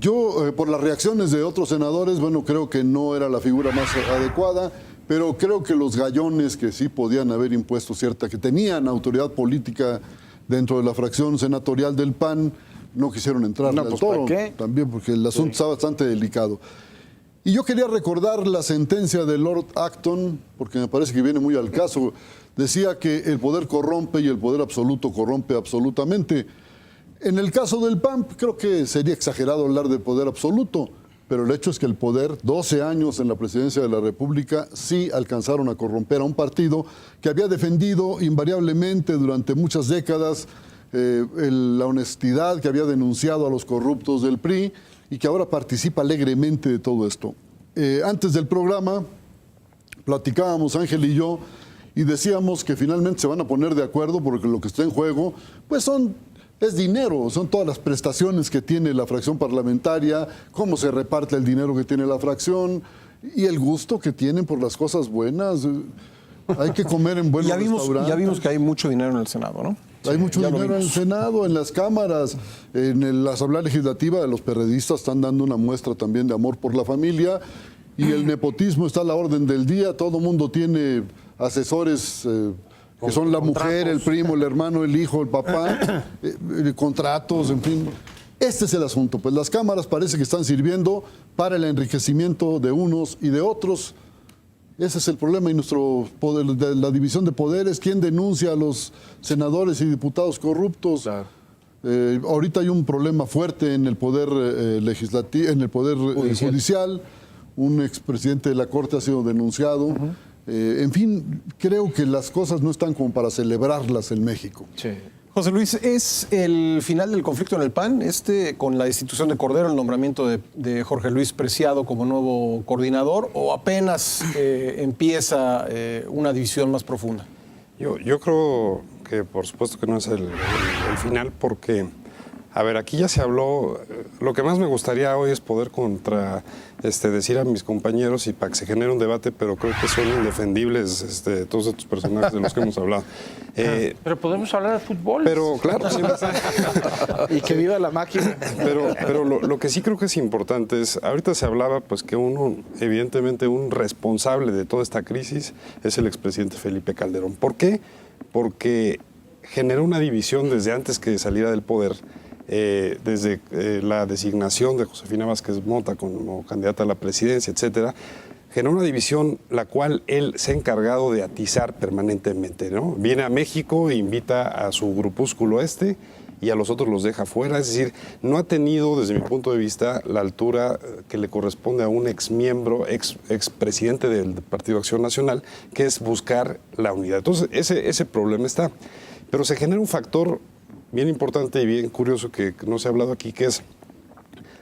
Yo, por las reacciones de otros senadores, bueno, creo que no era la figura más adecuada, pero creo que los gallones que sí podían haber impuesto que tenían autoridad política dentro de la fracción senatorial del PAN, no quisieron entrarle al toro. ¿para qué? También porque el asunto está bastante delicado. Y yo quería recordar la sentencia de Lord Acton, porque me parece que viene muy al caso. Decía que el poder corrompe y el poder absoluto corrompe absolutamente. En el caso del PAN, creo que sería exagerado hablar de poder absoluto, pero el hecho es que el poder, 12 años en la presidencia de la República, sí alcanzaron a corromper a un partido que había defendido invariablemente durante muchas décadas la honestidad, que había denunciado a los corruptos del PRI y que ahora participa alegremente de todo esto. Antes del programa, platicábamos Ángel y yo y decíamos que finalmente se van a poner de acuerdo porque lo que está en juego, pues es dinero, son todas las prestaciones que tiene la fracción parlamentaria, cómo se reparte el dinero que tiene la fracción y el gusto que tienen por las cosas buenas. Hay que comer en buenos restaurantes. Ya vimos que hay mucho dinero en el Senado, ¿no? Hay mucho dinero en el Senado, en las cámaras, en la Asamblea Legislativa. Los perredistas están dando una muestra también de amor por la familia y el nepotismo está a la orden del día. Todo el mundo tiene asesores que son la mujer, el primo, el hermano, el hijo, el papá, contratos, en fin. Este es el asunto. Pues las cámaras parece que están sirviendo para el enriquecimiento de unos y de otros. Ese es el problema y nuestro poder, de la división de poderes. ¿Quién denuncia a los senadores y diputados corruptos? Claro. Ahorita hay un problema fuerte en el poder legislativo, en el poder judicial. Un expresidente de la Corte ha sido denunciado. En fin, creo que las cosas no están como para celebrarlas en México. Sí. José Luis, ¿es el final del conflicto en el PAN, con la destitución de Cordero, el nombramiento de Jorge Luis Preciado como nuevo coordinador, o apenas empieza una división más profunda? Yo creo que por supuesto que no es el final, porque, a ver, aquí ya se habló. Lo que más me gustaría hoy es poder decir a mis compañeros y para que se genere un debate, pero creo que son indefendibles todos estos personajes de los que hemos hablado. Pero podemos hablar de fútbol. Pero claro, y que viva la máquina. Pero lo que sí creo que es importante es, ahorita se hablaba pues que evidentemente un responsable de toda esta crisis es el expresidente Felipe Calderón. ¿Por qué? Porque generó una división desde antes que saliera del poder. Desde la designación de Josefina Vázquez Mota como candidata a la presidencia, etcétera, generó una división la cual él se ha encargado de atizar permanentemente, ¿no? Viene a México, invita a su grupúsculo y a los otros los deja fuera. Es decir, no ha tenido, desde mi punto de vista, la altura que le corresponde a un exmiembro, expresidente del Partido Acción Nacional, que es buscar la unidad. Entonces, ese problema está. Pero se genera un factor bien importante y bien curioso que no se ha hablado aquí, que es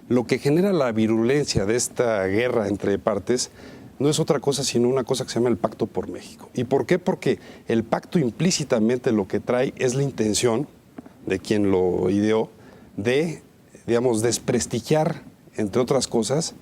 lo que genera la virulencia de esta guerra entre partes. No es otra cosa sino una cosa que se llama el Pacto por México. ¿Y por qué? Porque el pacto implícitamente lo que trae es la intención de quien lo ideó de, digamos, desprestigiar, entre otras cosas,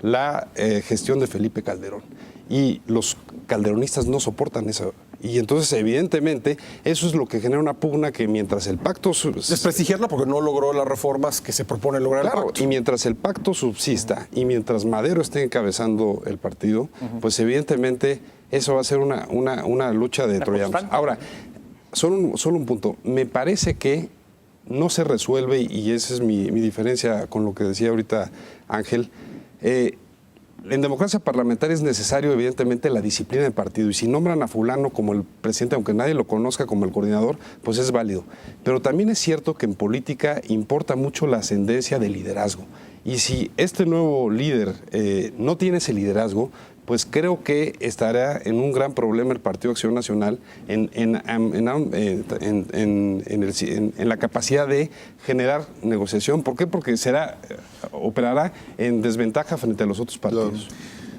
la gestión de Felipe Calderón. Y los calderonistas no soportan eso. Y entonces, evidentemente, eso es lo que genera una pugna que mientras el pacto... Desprestigiarla porque no logró las reformas que se propone lograr el pacto. Y mientras el pacto subsista y mientras Madero esté encabezando el partido, pues evidentemente eso va a ser una lucha de troyanos. Ahora, solo un punto. Me parece que no se resuelve, y esa es mi diferencia con lo que decía ahorita Ángel, en democracia parlamentaria es necesario, evidentemente, la disciplina del partido. Y si nombran a fulano como el presidente, aunque nadie lo conozca como el coordinador, pues es válido. Pero también es cierto que en política importa mucho la ascendencia del liderazgo. Y si este nuevo líder no tiene ese liderazgo, pues creo que estará en un gran problema el Partido Acción Nacional en la capacidad de generar negociación. ¿Por qué? Porque operará en desventaja frente a los otros partidos.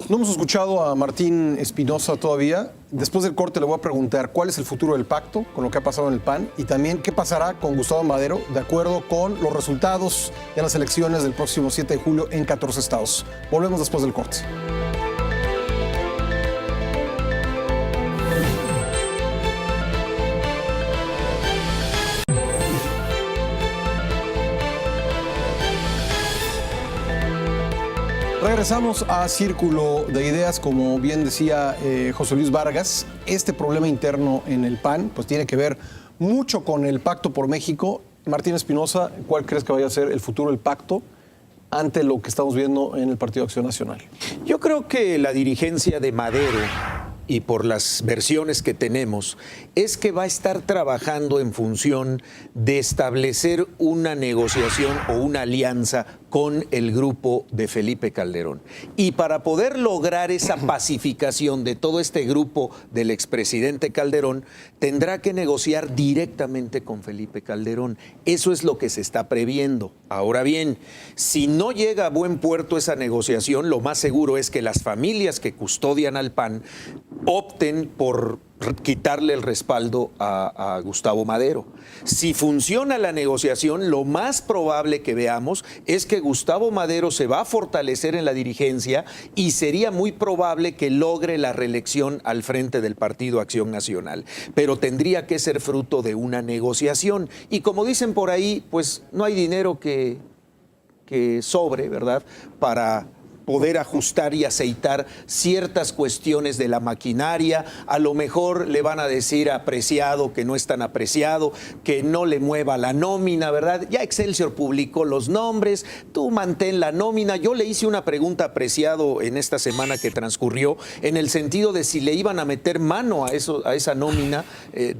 No hemos escuchado a Martín Espinosa todavía. Después del corte le voy a preguntar cuál es el futuro del pacto con lo que ha pasado en el PAN y también qué pasará con Gustavo Madero de acuerdo con los resultados de las elecciones del próximo 7 de julio en 14 estados. Volvemos después del corte. Regresamos a Círculo de Ideas, como bien decía José Luis Vargas. Este problema interno en el PAN pues tiene que ver mucho con el Pacto por México. Martín Espinosa, ¿cuál crees que vaya a ser el futuro del pacto ante lo que estamos viendo en el Partido Acción Nacional? Yo creo que la dirigencia de Madero, y por las versiones que tenemos, es que va a estar trabajando en función de establecer una negociación o una alianza con el grupo de Felipe Calderón. Y para poder lograr esa pacificación de todo este grupo del expresidente Calderón, tendrá que negociar directamente con Felipe Calderón. Eso es lo que se está previendo. Ahora bien, si no llega a buen puerto esa negociación, lo más seguro es que las familias que custodian al PAN opten por quitarle el respaldo a Gustavo Madero. Si funciona la negociación, lo más probable que veamos es que Gustavo Madero se va a fortalecer en la dirigencia y sería muy probable que logre la reelección al frente del Partido Acción Nacional. Pero tendría que ser fruto de una negociación. Y como dicen por ahí, pues no hay dinero que sobre, ¿verdad?, para poder ajustar y aceitar ciertas cuestiones de la maquinaria. A lo mejor le van a decir a Preciado que no es tan apreciado, que no le mueva la nómina, ¿verdad? Ya Excelsior publicó los nombres, tú mantén la nómina. Yo le hice una pregunta a Preciado en esta semana que transcurrió, en el sentido de si le iban a meter mano a esa nómina,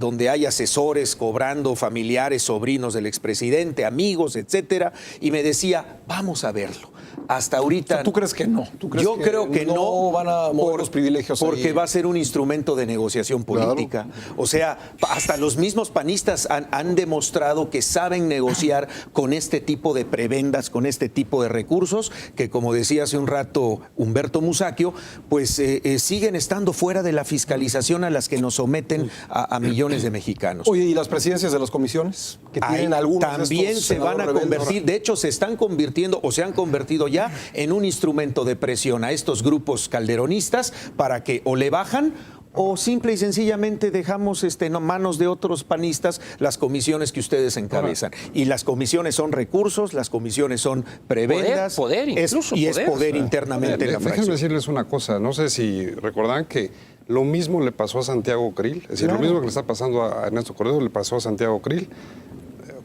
donde hay asesores cobrando, familiares, sobrinos del expresidente, amigos, etcétera, y me decía, vamos a verlo. Hasta ahorita... ¿Tú crees que no? Yo creo que no van a mover los privilegios porque ahí? va a ser un instrumento de negociación política. Claro. O sea, hasta los mismos panistas han demostrado que saben negociar con este tipo de prebendas, con este tipo de recursos, que como decía hace un rato Humberto Musacchio, pues siguen estando fuera de la fiscalización a las que nos someten a millones de mexicanos. Oye, ¿y las presidencias de las comisiones? Que tienen algunos también se van a convertir, de hecho se están convirtiendo o se han convertido ya en un instrumento de presión a estos grupos calderonistas para que o le bajan o simple y sencillamente dejamos en manos de otros panistas las comisiones que ustedes encabezan. Y las comisiones son recursos, las comisiones son prebendas. Poder incluso. Es poder internamente en la fracción. Déjenme decirles una cosa, no sé si recordarán que lo mismo le pasó a Santiago Krill, es decir, lo mismo que le está pasando a Ernesto Corredo le pasó a Santiago Krill,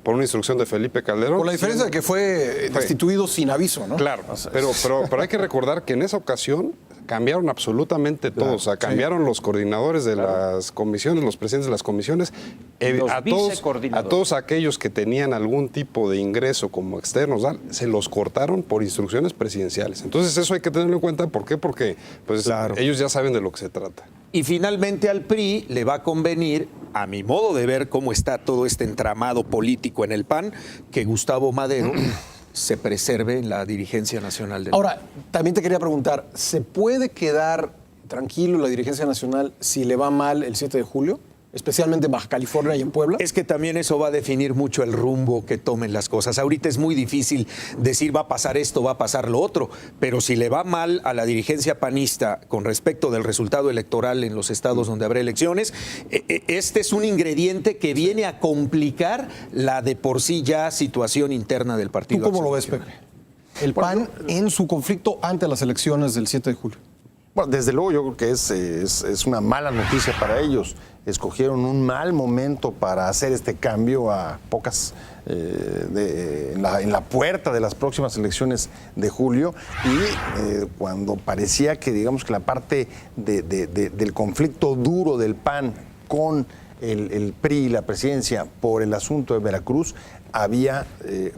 por una instrucción de Felipe Calderón. Con la diferencia de que fue destituido sin aviso, ¿no? Claro, pero hay que recordar que en esa ocasión cambiaron absolutamente todo. O sea, cambiaron los coordinadores de las comisiones, los presidentes de las comisiones, a todos aquellos que tenían algún tipo de ingreso como externos, se los cortaron por instrucciones presidenciales. Entonces eso hay que tenerlo en cuenta. ¿Por qué? Porque pues, ellos ya saben de lo que se trata. Y finalmente al PRI le va a convenir, a mi modo de ver cómo está todo este entramado político en el PAN, que Gustavo Madero se preserve en la dirigencia nacional del PAN. Ahora, también te quería preguntar, ¿se puede quedar tranquilo la dirigencia nacional si le va mal el 7 de julio? Especialmente en Baja California y en Puebla. Es que también eso va a definir mucho el rumbo que tomen las cosas. Ahorita es muy difícil decir va a pasar esto, va a pasar lo otro, pero si le va mal a la dirigencia panista con respecto del resultado electoral en los estados donde habrá elecciones, este es un ingrediente que viene a complicar la de por sí ya situación interna del partido. ¿Tú cómo lo ves, Pepe? El PAN en su conflicto ante las elecciones del 7 de julio. Bueno, desde luego yo creo que es una mala noticia para ellos. Escogieron un mal momento para hacer este cambio a pocas en la puerta de las próximas elecciones de julio y cuando parecía que digamos que la parte del conflicto duro del PAN con el PRI y la presidencia por el asunto de Veracruz había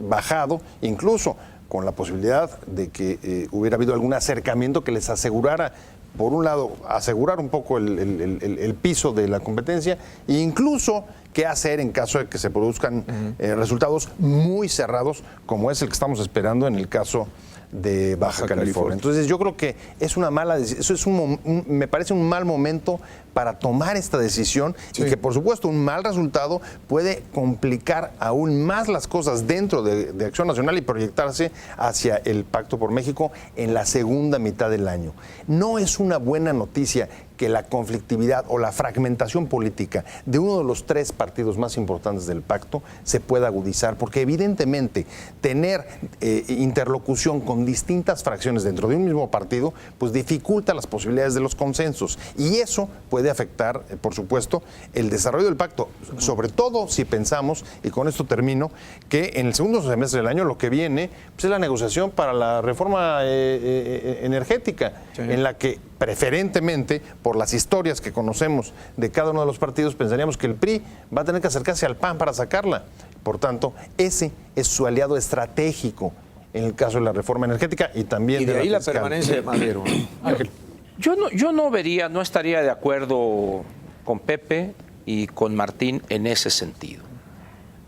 bajado, incluso con la posibilidad de que hubiera habido algún acercamiento que les asegurara, por un lado, asegurar un poco el piso de la competencia e incluso qué hacer en caso de que se produzcan resultados muy cerrados, como es el que estamos esperando en el caso de Baja California. Entonces yo creo que es una mala decisión, eso me parece un mal momento para tomar esta decisión y que por supuesto un mal resultado puede complicar aún más las cosas dentro de Acción Nacional y proyectarse hacia el Pacto por México en la segunda mitad del año. No es una buena noticia que la conflictividad o la fragmentación política de uno de los 3 partidos más importantes del pacto se pueda agudizar, porque evidentemente tener interlocución con distintas fracciones dentro de un mismo partido, pues dificulta las posibilidades de los consensos, y eso puede afectar, por supuesto, el desarrollo del pacto, sobre todo si pensamos, y con esto termino, que en el segundo semestre del año lo que viene pues, es la negociación para la reforma energética, en la que preferentemente, por las historias que conocemos de cada uno de los partidos, pensaríamos que el PRI va a tener que acercarse al PAN para sacarla. Por tanto, ese es su aliado estratégico en el caso de la reforma energética y también Y de ahí la fiscal. permanencia de Madero. Ángel. Yo no estaría de acuerdo con Pepe y con Martín en ese sentido.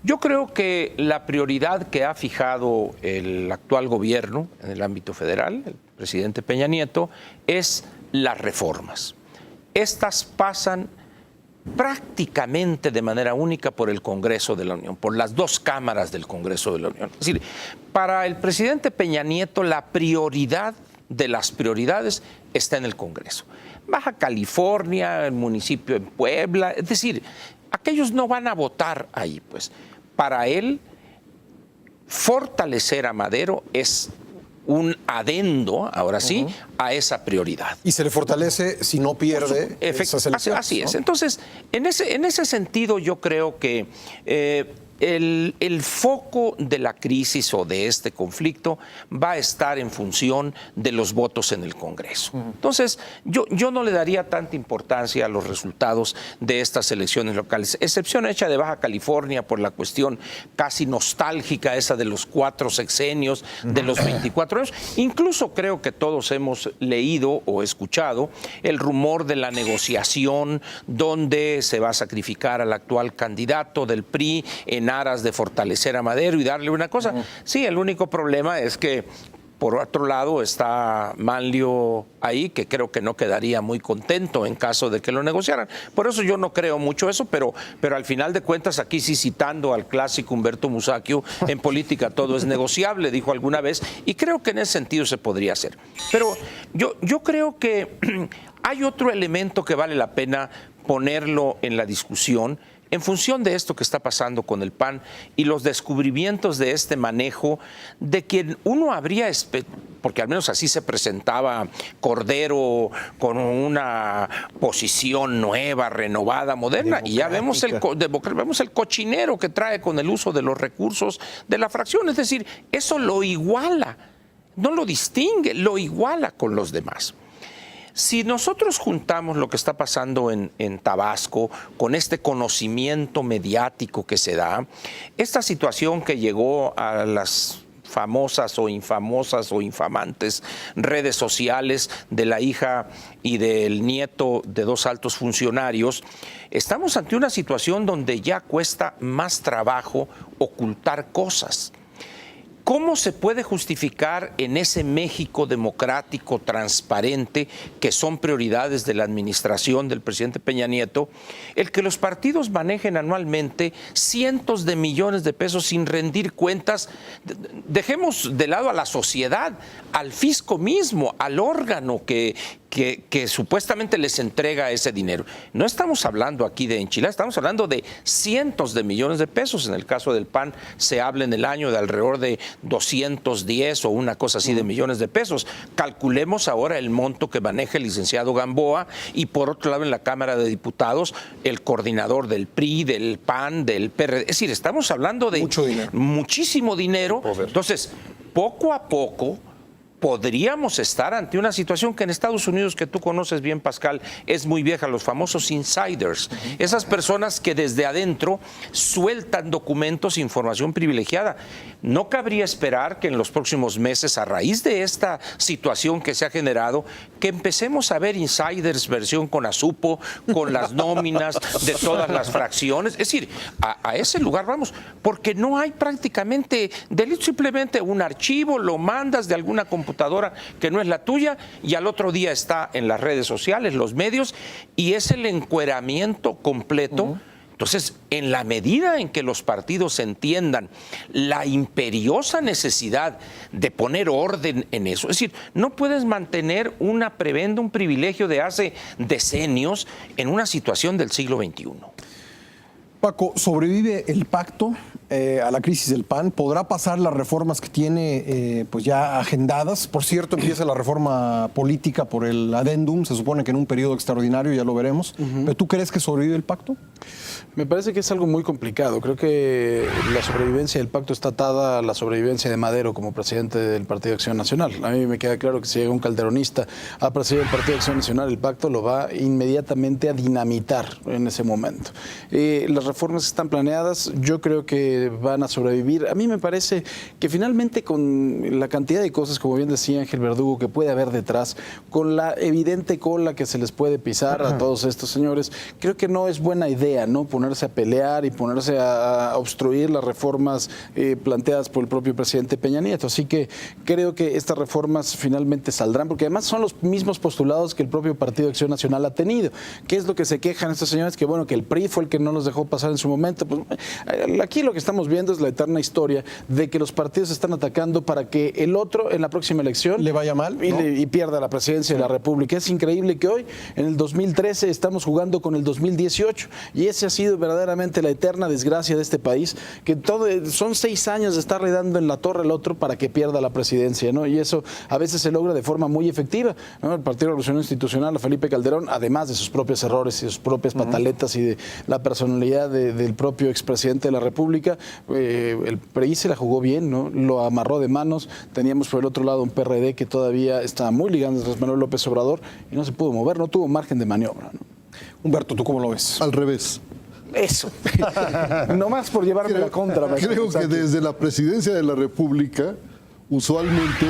Yo creo que la prioridad que ha fijado el actual gobierno en el ámbito federal, el presidente Peña Nieto, es las reformas. Estas pasan prácticamente de manera única por el Congreso de la Unión, por las 2 cámaras del Congreso de la Unión. Es decir, para el presidente Peña Nieto la prioridad de las prioridades está en el Congreso. Baja California, el municipio en Puebla, es decir, aquellos no van a votar ahí, pues. Para él, fortalecer a Madero es un adendo, ahora sí, a esa prioridad. Y se le fortalece si no pierde esas elecciones. Así es. Entonces, en ese sentido, yo creo que el foco de la crisis o de este conflicto va a estar en función de los votos en el Congreso. Entonces, yo no le daría tanta importancia a los resultados de estas elecciones locales, excepción hecha de Baja California por la cuestión casi nostálgica esa de los 4 sexenios, de los 24 años. Incluso creo que todos hemos leído o escuchado el rumor de la negociación donde se va a sacrificar al actual candidato del PRI en aras de fortalecer a Madero y darle una cosa. Sí, el único problema es que por otro lado está Manlio ahí, que creo que no quedaría muy contento en caso de que lo negociaran. Por eso yo no creo mucho eso, pero al final de cuentas, aquí sí citando al clásico Humberto Musacchio, en política todo es negociable, dijo alguna vez, y creo que en ese sentido se podría hacer. Pero yo creo que hay otro elemento que vale la pena ponerlo en la discusión, en función de esto que está pasando con el PAN y los descubrimientos de este manejo, de quien uno habría, porque al menos así se presentaba Cordero con una posición nueva, renovada, moderna, y ya vemos el cochinero que trae con el uso de los recursos de la fracción. Es decir, eso lo iguala, no lo distingue, lo iguala con los demás. Si nosotros juntamos lo que está pasando en Tabasco con este conocimiento mediático que se da, esta situación que llegó a las famosas o infamosas o infamantes redes sociales de la hija y del nieto de 2 altos funcionarios, estamos ante una situación donde ya cuesta más trabajo ocultar cosas. ¿Cómo se puede justificar en ese México democrático, transparente, que son prioridades de la administración del presidente Peña Nieto, el que los partidos manejen anualmente cientos de millones de pesos sin rendir cuentas? Dejemos de lado a la sociedad, al fisco mismo, al órgano que supuestamente les entrega ese dinero. No estamos hablando aquí de enchiladas, estamos hablando de cientos de millones de pesos. En el caso del PAN se habla en el año de alrededor de 210 o una cosa así de millones de pesos. Calculemos ahora el monto que maneja el licenciado Gamboa y por otro lado en la Cámara de Diputados el coordinador del PRI, del PAN, del PRD. Es decir, estamos hablando de muchísimo dinero. Entonces, poco a poco podríamos estar ante una situación que en Estados Unidos, que tú conoces bien, Pascal, es muy vieja, los famosos insiders, esas personas que desde adentro sueltan documentos, información privilegiada. No cabría esperar que en los próximos meses, a raíz de esta situación que se ha generado, que empecemos a ver insiders versión CONASUPO, con las nóminas de todas las fracciones. Es decir, a ese lugar vamos, porque no hay prácticamente delito, simplemente un archivo, lo mandas de alguna computadora que no es la tuya y al otro día está en las redes sociales, los medios, y es el encueramiento completo. Entonces, en la medida en que los partidos entiendan la imperiosa necesidad de poner orden en eso, es decir, no puedes mantener una prebenda, un privilegio de hace decenios en una situación del siglo XXI. Paco, ¿sobrevive el pacto a la crisis del PAN? ¿Podrá pasar las reformas que tiene pues ya agendadas? Por cierto, empieza la reforma política por el adendum, se supone que en un periodo extraordinario, ya lo veremos. ¿Pero tú crees que sobrevive el pacto? Me parece que es algo muy complicado. Creo que la sobrevivencia del pacto está atada a la sobrevivencia de Madero como presidente del Partido de Acción Nacional. A mí me queda claro que si llega un calderonista a presidir el Partido de Acción Nacional, el pacto lo va inmediatamente a dinamitar en ese momento. Las reformas que están planeadas, yo creo que van a sobrevivir. A mí me parece que finalmente con la cantidad de cosas, como bien decía Ángel Verdugo, que puede haber detrás, con la evidente cola que se les puede pisar a todos estos señores, creo que no es buena idea, ¿no? Ponerse a pelear y ponerse a obstruir las reformas planteadas por el propio presidente Peña Nieto. Así que creo que estas reformas finalmente saldrán, porque además son los mismos postulados que el propio Partido de Acción Nacional ha tenido. ¿Qué es lo que se quejan estos señores? Que bueno, que el PRI fue el que no los dejó pasar en su momento. Pues, aquí lo que estamos viendo es la eterna historia de que los partidos se están atacando para que el otro en la próxima elección le vaya mal, ¿no? y pierda la presidencia de la República. Es increíble que hoy, en el 2013, estamos jugando con el 2018 y ese ha sido verdaderamente la eterna desgracia de este país, que son 6 años de estarle dando en la torre al otro para que pierda la presidencia, ¿no? Y eso a veces se logra de forma muy efectiva, ¿no? El Partido Revolucionario Institucional, a Felipe Calderón, además de sus propios errores y sus propias pataletas y de la personalidad del propio expresidente de la República, el PRI se la jugó bien, ¿no? Lo amarró de manos. Teníamos por el otro lado un PRD que todavía estaba muy ligado a Andrés Manuel López Obrador y no se pudo mover, no tuvo margen de maniobra, ¿no? Humberto, ¿tú cómo lo ves? Al revés. Eso. No más por llevarme la contra. Creo que desde la presidencia de la República, usualmente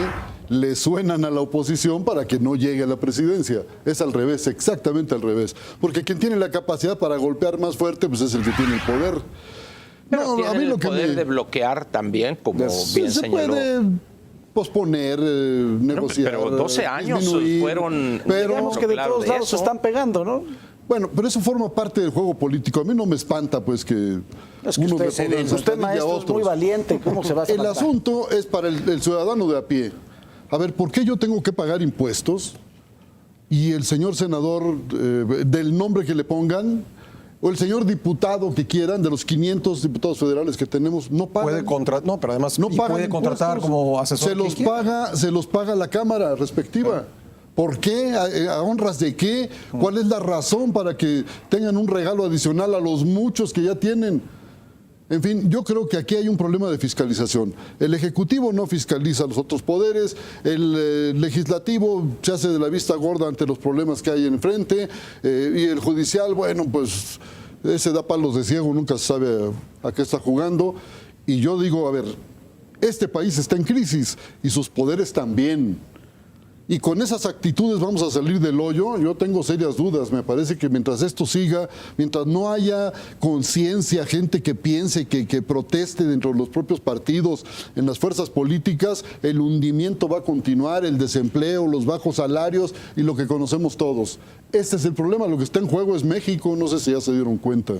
le suenan a la oposición para que no llegue a la presidencia. Es al revés, exactamente al revés. Porque quien tiene la capacidad para golpear más fuerte, pues es el que tiene el poder. Pero no, a mí lo que poder de bloquear también, como bien se señaló. Puede posponer, negociar. Pero 12 años disminuir, fueron. Pero digamos que de todos lados se están pegando, ¿no? Bueno, pero eso forma parte del juego político. A mí no me espanta, pues, que es que uno usted, le ponga en usted maestro, es muy valiente. ¿Cómo se va a espantar? El asunto es para el ciudadano de a pie. A ver, ¿por qué yo tengo que pagar impuestos? Y el señor senador, del nombre que le pongan, o el señor diputado que quieran, de los 500 diputados federales que tenemos, no pagan. No, pero además no pagan puede contratar impuestos. como asesor. Se los paga la Cámara respectiva. ¿Por qué? ¿A honras de qué? ¿Cuál es la razón para que tengan un regalo adicional a los muchos que ya tienen? En fin, yo creo que aquí hay un problema de fiscalización. El Ejecutivo no fiscaliza a los otros poderes, el Legislativo se hace de la vista gorda ante los problemas que hay enfrente, y el Judicial, bueno, pues ese da palos de ciego, nunca se sabe a qué está jugando. Y yo digo, a ver, este país está en crisis y sus poderes también. Y con esas actitudes vamos a salir del hoyo. Yo tengo serias dudas. Me parece que mientras esto siga, mientras no haya conciencia, gente que piense, que proteste dentro de los propios partidos, en las fuerzas políticas, el hundimiento va a continuar, el desempleo, los bajos salarios y lo que conocemos todos. Este es el problema. Lo que está en juego es México. No sé si ya se dieron cuenta.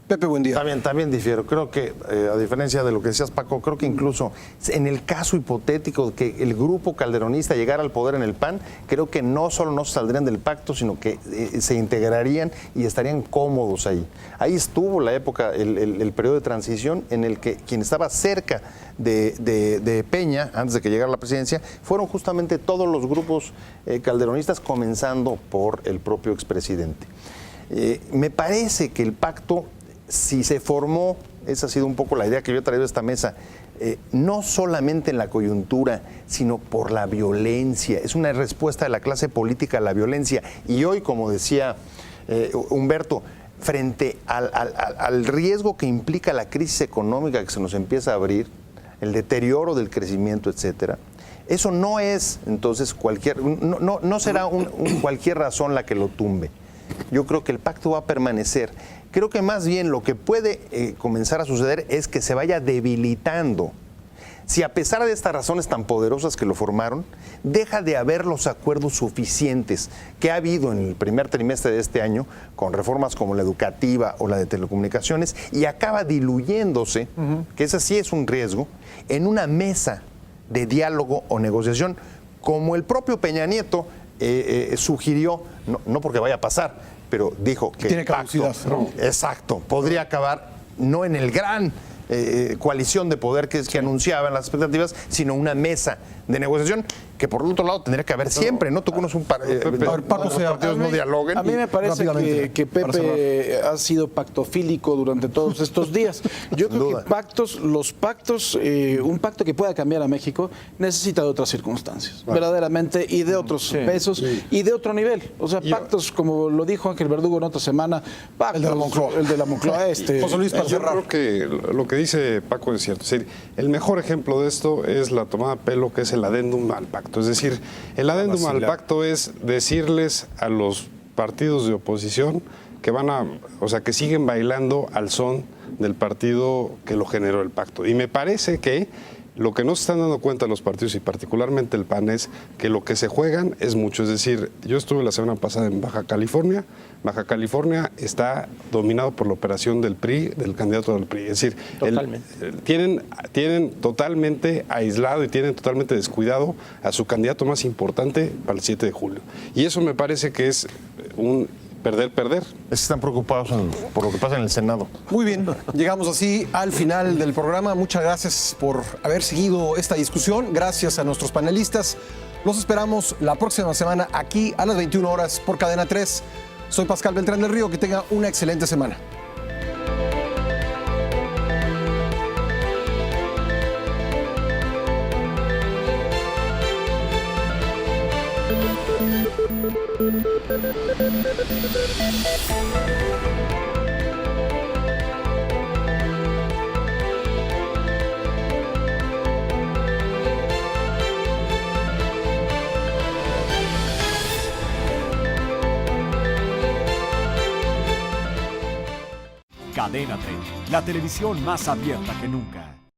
Pepe, buen día. También difiero. Creo que, a diferencia de lo que decías, Paco, creo que incluso en el caso hipotético de que el grupo calderonista llegara al poder en el PAN, creo que no solo no saldrían del pacto, sino que se integrarían y estarían cómodos ahí. Ahí estuvo la época, el periodo de transición en el que quien estaba cerca de Peña, antes de que llegara a la presidencia, fueron justamente todos los grupos calderonistas, comenzando por el propio expresidente. Me parece que el pacto, si se formó, esa ha sido un poco la idea que yo he traído a esta mesa, no solamente en la coyuntura, sino por la violencia. Es una respuesta de la clase política a la violencia. Y hoy, como decía Humberto, frente al riesgo que implica la crisis económica que se nos empieza a abrir, el deterioro del crecimiento, etcétera, eso no es entonces no será cualquier razón la que lo tumbe. Yo creo que el pacto va a permanecer. Creo que más bien lo que puede comenzar a suceder es que se vaya debilitando si a pesar de estas razones tan poderosas que lo formaron, deja de haber los acuerdos suficientes que ha habido en el primer trimestre de este año con reformas como la educativa o la de telecomunicaciones y acaba diluyéndose, que ese sí es un riesgo, en una mesa de diálogo o negociación, como el propio Peña Nieto sugirió, no porque vaya a pasar, pero dijo que tiene caducidad. Exacto, podría acabar no en el gran coalición de poder que anunciaban las expectativas, sino una mesa de negociación que por el otro lado tendría que haber siempre, ¿no? Tú conoces un partidos no dialoguen. A mí me parece que Pepe ha sido pactofílico durante todos estos días. Yo creo que los pactos, un pacto que pueda cambiar a México necesita de otras circunstancias, verdaderamente, y de otros pesos y de otro nivel. O sea, pactos, como lo dijo Ángel Verdugo en otra semana, pactos, el de la Moncloa. José Luis, para Yo cerrar. creo que lo que dice Paco es cierto. Es decir, el mejor ejemplo de esto es la tomada de pelo, que es el adendum al pacto. Es decir, el adendum al pacto es decirles a los partidos de oposición que que siguen bailando al son del partido que lo generó el pacto. Y me parece que lo que no se están dando cuenta los partidos, y particularmente el PAN, es que lo que se juegan es mucho. Es decir, yo estuve la semana pasada en Baja California. Baja California está dominado por la operación del PRI, del candidato del PRI. Es decir, tienen totalmente aislado y tienen totalmente descuidado a su candidato más importante para el 7 de julio. Y eso me parece que es un perder. Están preocupados por lo que pasa en el Senado. Muy bien, llegamos así al final del programa. Muchas gracias por haber seguido esta discusión. Gracias a nuestros panelistas. Los esperamos la próxima semana aquí a las 21 horas por Cadena 3. Soy Pascal Beltrán del Río. Que tenga una excelente semana. Cadena 30, la televisión más abierta que nunca.